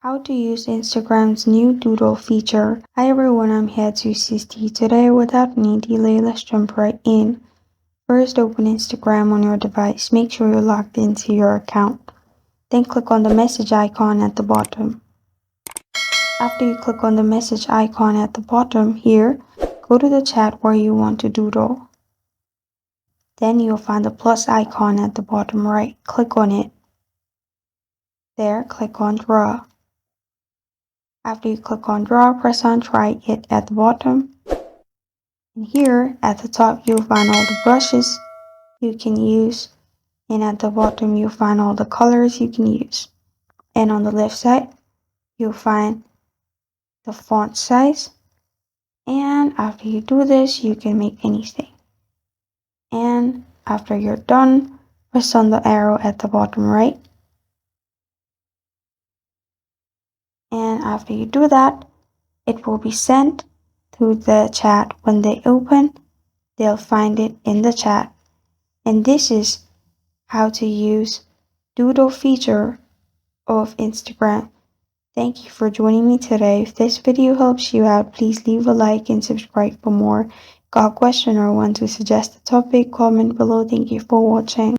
How to use Instagram's new Doodle feature. Hi everyone, I'm here to assist you today. Without any delay, let's jump right in. First, open Instagram on your device. Make sure you're logged into your account. Then click on the message icon at the bottom. After you click on the message icon at the bottom here, go to the chat where you want to doodle. Then you'll find the plus icon at the bottom right. Click on it. There, click on draw. After you click on draw, press on try it at the bottom. And here at the top, you'll find all the brushes you can use. And at the bottom, you'll find all the colors you can use. And on the left side, you'll find the font size. And after you do this, you can make anything. And after you're done, press on the arrow at the bottom right. And after you do that, it will be sent to the chat. When they open, they'll find it in the chat. And this is how to use Doodle feature of Instagram. Thank you for joining me today. If this video helps you out, please leave a like and subscribe for more. Got a question or want to suggest a topic? Comment below. Thank you for watching.